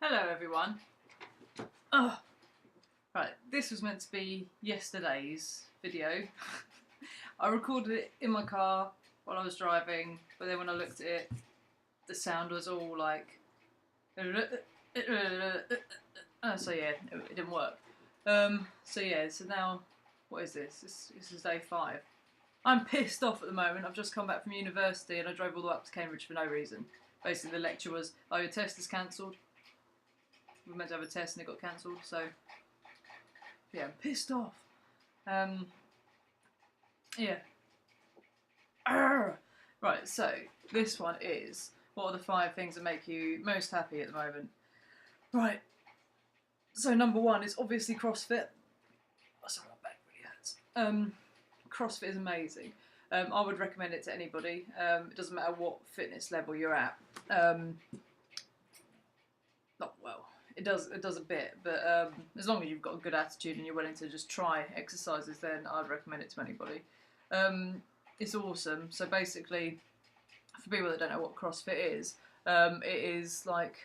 Hello everyone. Oh, right, this was meant to be yesterday's video. I recorded it in my car while I was driving, but then when I looked at it, the sound was all like... so yeah, it didn't work. So now, what is this? This is day 5. I'm pissed off at the moment. I've just come back from university and I drove all the way up to Cambridge for no reason. Basically the lecture was, oh, your test is cancelled. We were meant to have a test and it got cancelled, so yeah, I'm pissed off. Yeah. Arrgh. Right, so this one is, what are the 5 things that make you most happy at the moment? Right, so number 1 is obviously CrossFit. Oh, sorry, my back really hurts. CrossFit is amazing. I would recommend it to anybody. It doesn't matter what fitness level you're at. Not well. It does a bit, but as long as you've got a good attitude and you're willing to just try exercises, then I'd recommend it to anybody. It's awesome. So basically, for people that don't know what CrossFit is, it is like,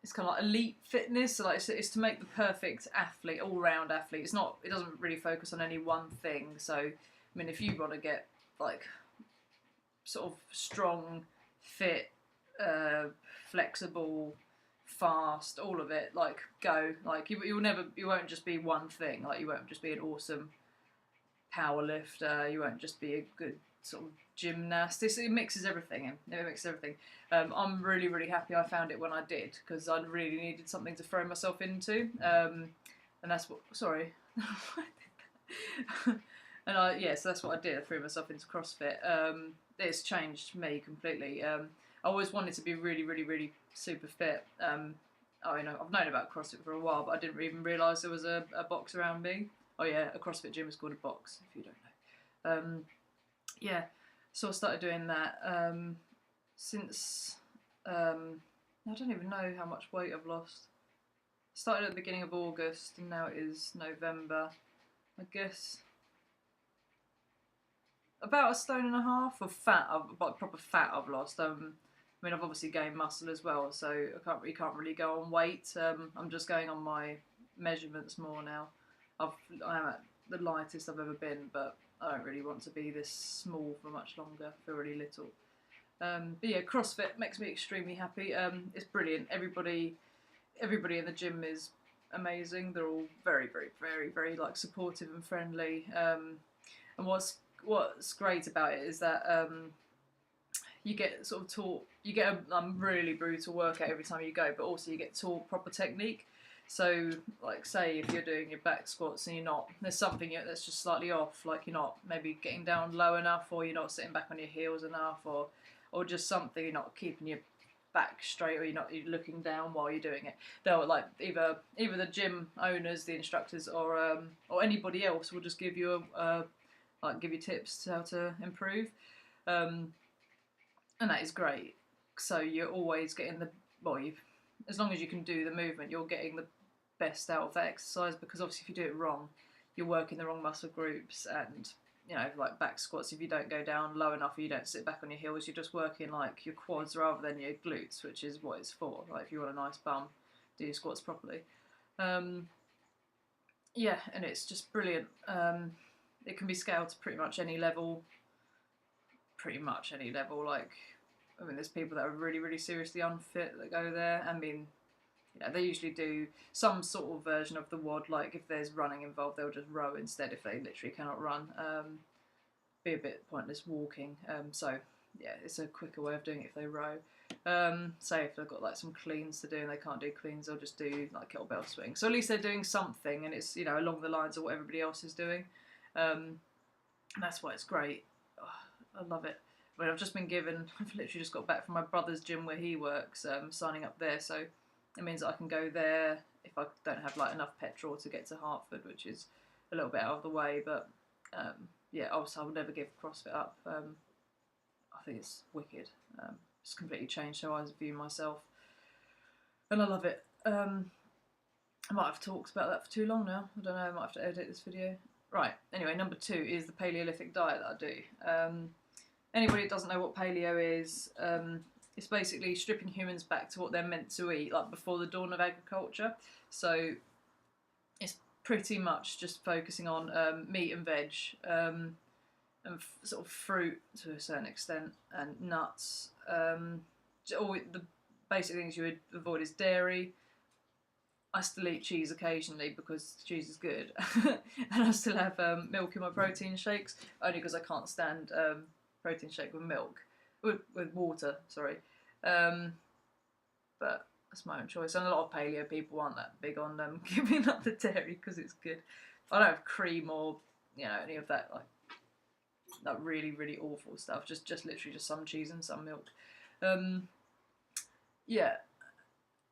it's kind of like elite fitness. So like it's to make the perfect athlete, all-round athlete. It's not. It doesn't really focus on any one thing. So I mean, if you want to get like sort of strong, fit, flexible, fast, all of it, like go, like you won't just be one thing, like you won't just be an awesome power lifter, you won't just be a good sort of gymnast. It mixes everything in. It mixes everything. I'm really happy I found it when I did, because I really needed something to throw myself into, and that's what, sorry. And so that's what I did. I threw myself into CrossFit. It's changed me completely. I always wanted to be really super fit. I've known about CrossFit for a while, but I didn't even realise there was a box around me. Oh yeah, a CrossFit gym is called a box, if you don't know. Yeah, so I started doing that since, I don't even know how much weight I've lost. Started at the beginning of August and now it is November. I guess about 1.5 stone of fat, proper fat I've lost. I mean, I've obviously gained muscle as well, so you can't really go on weight. I'm just going on my measurements more now. I am at the lightest I've ever been, but I don't really want to be this small for much longer. I feel really little. But yeah, CrossFit makes me extremely happy. It's brilliant. Everybody in the gym is amazing. They're all very like supportive and friendly. And what's great about it is that you get sort of taught, you get a really brutal workout every time you go, but also you get taught proper technique. So, like, say if you're doing your back squats and there's something that's just slightly off, like you're not maybe getting down low enough, or you're not sitting back on your heels enough, or just something, you're not keeping your back straight, or you're looking down while you're doing it. They'll like either the gym owners, the instructors, or anybody else will just give you give you tips to how to improve. And that is great. So you're always getting as long as you can do the movement, you're getting the best out of that exercise, because obviously if you do it wrong, you're working the wrong muscle groups, and like back squats, if you don't go down low enough or you don't sit back on your heels, you're just working like your quads rather than your glutes, which is what it's for. Like if you want a nice bum, do your squats properly. Yeah, and it's just brilliant. It can be scaled to pretty much any level. Like, I mean, there's people that are really seriously unfit that go there. I mean, they usually do some sort of version of the WOD. Like if there's running involved, they'll just row instead if they literally cannot run. Be a bit pointless walking. So yeah, it's a quicker way of doing it if they row. Say if they've got like some cleans to do and they can't do cleans, they'll just do like kettlebell swing. So at least they're doing something, and it's along the lines of what everybody else is doing. And that's why it's great. Oh, I love it. I mean, I've literally just got back from my brother's gym where he works, signing up there, so it means that I can go there if I don't have like enough petrol to get to Hertford, which is a little bit out of the way, but yeah, obviously I would never give CrossFit up. I think it's wicked. It's completely changed how I view myself, and I love it. I might have talked about that for too long now. I don't know, I might have to edit this video. Right, anyway, number 2 is the Paleolithic diet that I do. Anybody that doesn't know what paleo is, it's basically stripping humans back to what they're meant to eat, like before the dawn of agriculture. So it's pretty much just focusing on meat and veg, and sort of fruit to a certain extent, and nuts. All the basic things you would avoid is dairy. I still eat cheese occasionally because cheese is good, and I still have milk in my protein shakes, only because I can't stand protein shake with milk, with water. Sorry, but that's my own choice. And a lot of paleo people aren't that big on giving up the dairy because it's good. I don't have cream or any of that that really really awful stuff. Just literally just some cheese and some milk. Yeah,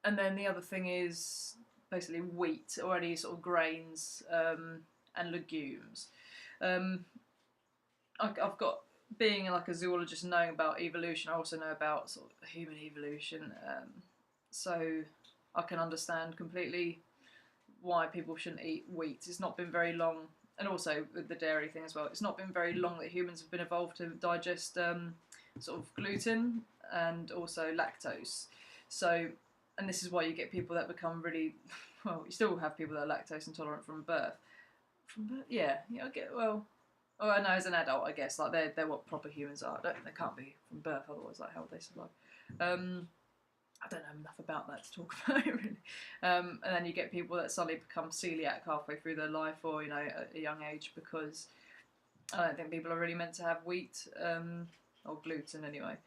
and then the other thing is basically wheat or any sort of grains and legumes. I've got, being like a zoologist and knowing about evolution, I also know about sort of human evolution, so I can understand completely why people shouldn't eat wheat. It's not been very long, and also with the dairy thing as well, it's not been very long that humans have been evolved to digest sort of gluten and also lactose. So, and this is why you get people that become really, well, you still have people that are lactose intolerant from birth. From birth, yeah, I get, well, oh, I know, as an adult, I guess, like they're what proper humans are. They can't be from birth, otherwise, like how would they survive? I don't know enough about that to talk about it really. And then you get people that suddenly become celiac halfway through their life, or at a young age, because I don't think people are really meant to have wheat or gluten anyway.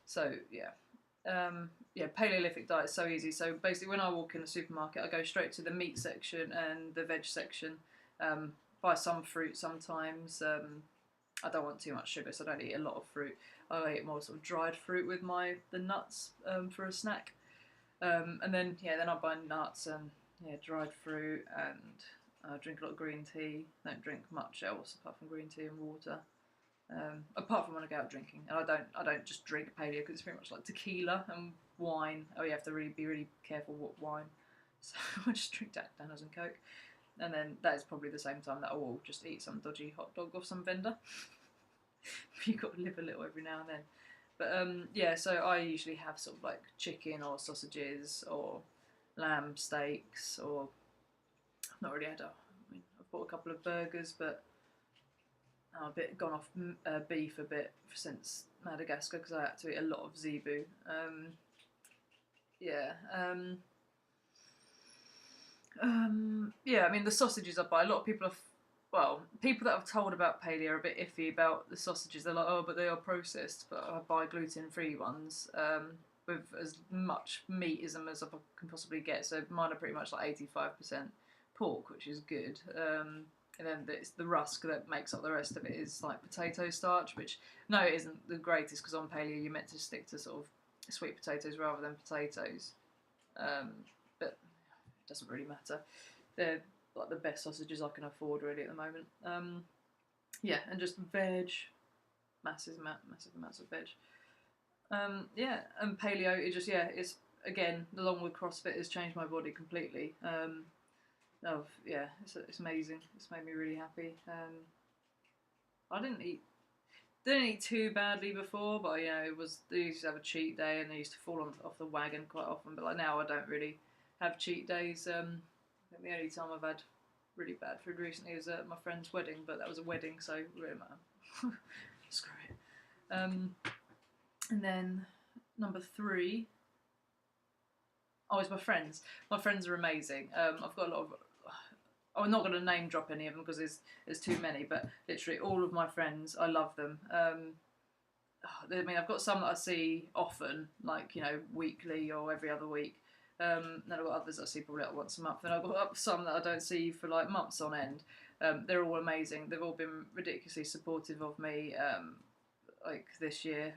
So yeah. Paleolithic diet is so easy. So basically, when I walk in the supermarket, I go straight to the meat section and the veg section. Buy some fruit sometimes. I don't want too much sugar, so I don't eat a lot of fruit. I eat more sort of dried fruit with the nuts for a snack. And then I buy nuts and dried fruit, and I drink a lot of green tea. I don't drink much else apart from green tea and water. Apart from when I go out drinking, and I don't just drink paleo because it's pretty much like tequila and wine. Oh, you have to be really careful what wine. So I just drink Jack Daniels and Coke, and then that is probably the same time that I will just eat some dodgy hot dog off some vendor. You've got to live a little every now and then. But so I usually have sort of like chicken or sausages or lamb steaks, or I've not really had I've bought a couple of burgers, but I'm a bit gone off beef a bit since Madagascar because I had to eat a lot of zebu. The sausages I buy, a lot of people people that I've told about paleo are a bit iffy about the sausages. They're like, oh, but they are processed. But I buy gluten-free ones with as much meatism as I can possibly get. So mine are pretty much like 85% pork, which is good. And then it's the rusk that makes up the rest of it is like potato starch, which, no, it isn't the greatest because on paleo you're meant to stick to sort of sweet potatoes rather than potatoes. But it doesn't really matter. They're like the best sausages I can afford really at the moment. And just veg, massive amounts of veg. And paleo, it's again, along with CrossFit, has changed my body completely. It's amazing. It's made me really happy. I didn't eat too badly before, but it was, they used to have a cheat day and they used to fall off the wagon quite often. But like now, I don't really have cheat days. I think the only time I've had really bad food recently was at my friend's wedding, but that was a wedding, so it really matter. Screw it. And then number 3. Oh, it's my friends. My friends are amazing. I've got a lot of. I'm not going to name drop any of them because there's too many, but literally all of my friends, I love them. I've got some that I see often, like weekly or every other week. Then I've got others I see probably like once a month. Then I've got some that I don't see for like months on end. They're all amazing. They've all been ridiculously supportive of me. Like this year,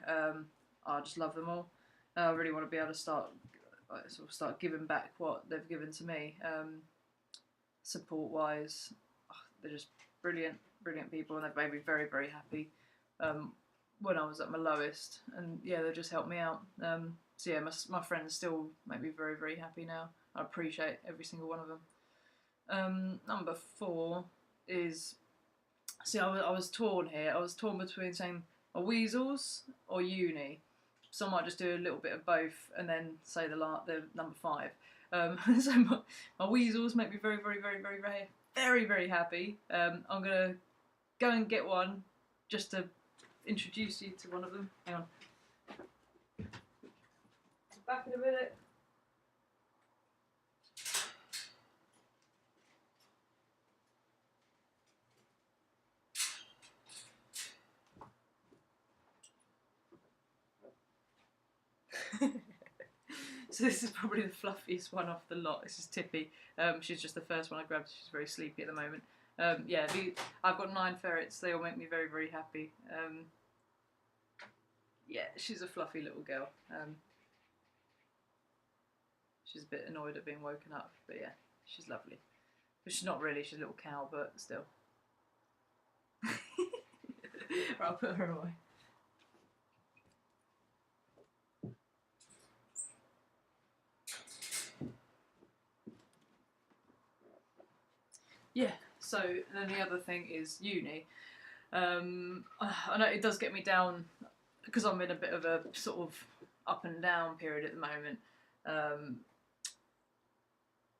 I just love them all. I really want to be able to start giving back what they've given to me. Support wise, they're just brilliant people, and they've made me very, very happy when I was at my lowest, and they just helped me out. My friends still make me very, very happy now. I appreciate every single one of them. Number 4 is, I was torn here. I was torn between saying weasels or uni. so I might just do a little bit of both and then say the number 5. So my weasels make me very, very, very, very, very, very, very happy. I'm gonna go and get one just to introduce you to one of them. Hang on. Back in a minute. So this is probably the fluffiest one off the lot. This is Tippy. She's just the first one I grabbed. She's very sleepy at the moment. Yeah, I've got 9 ferrets. They all make me very, very happy. Yeah, she's a fluffy little girl. She's a bit annoyed at being woken up, but yeah, she's lovely. But she's not really. She's a little cow, but still. Right, I'll put her away. Yeah, so then the other thing is uni. I know it does get me down because I'm in a bit of a sort of up and down period at the moment.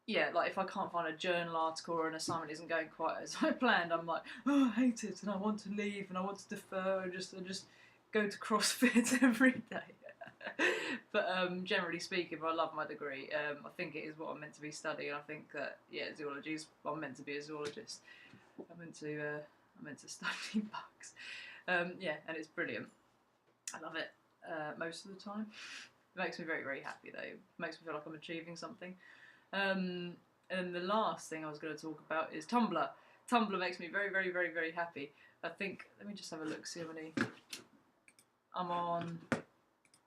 Yeah, like if I can't find a journal article or an assignment isn't going quite as I planned, I'm like, oh, I hate it and I want to leave and I want to defer and just go to CrossFit every day. But generally speaking, I love my degree. I think it is what I'm meant to be studying. I think that zoology is. I'm meant to be a zoologist. I'm meant to study bugs. Yeah, and it's brilliant. I love it most of the time. It makes me very, very happy though. It makes me feel like I'm achieving something. And the last thing I was going to talk about is Tumblr. Tumblr makes me very, very, very, very happy. I think. Let me just have a look. See how many. I'm on.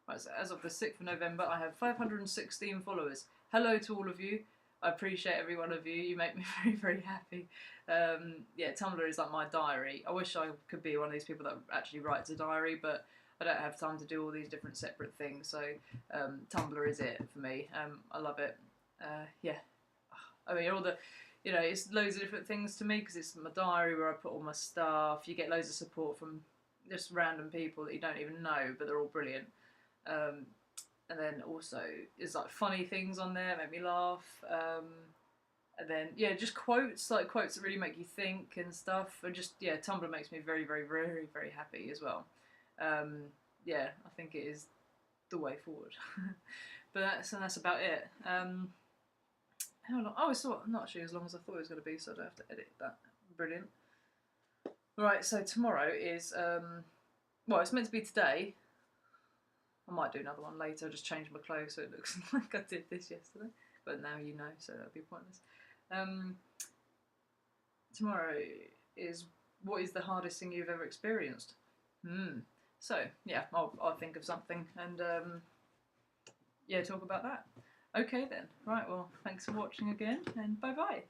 Right, so as of the 6th of November, I have 516 followers. Hello to all of you. I appreciate every one of you. You make me very, very happy. Yeah, Tumblr is like my diary. I wish I could be one of these people that actually writes a diary, but I don't have time to do all these different separate things. So Tumblr is it for me. I love it. Yeah. I mean, all the, it's loads of different things to me because it's my diary where I put all my stuff. You get loads of support from just random people that you don't even know, but they're all brilliant. And then also there's like funny things on there, make me laugh. And then just quotes that really make you think and stuff. And just Tumblr makes me very, very, very, very happy as well. Yeah, I think it is the way forward. But that's about it. How long? Oh, it's not actually as long as I thought it was going to be, so I don't have to edit that. Brilliant. Right, so tomorrow is well, it's meant to be today. I might do another one later. Just change my clothes so it looks like I did this yesterday. But now you know, so that'll be pointless. Tomorrow is what is the hardest thing you've ever experienced? So yeah, I'll think of something and talk about that. Okay then. Right. Well, thanks for watching again, and bye bye.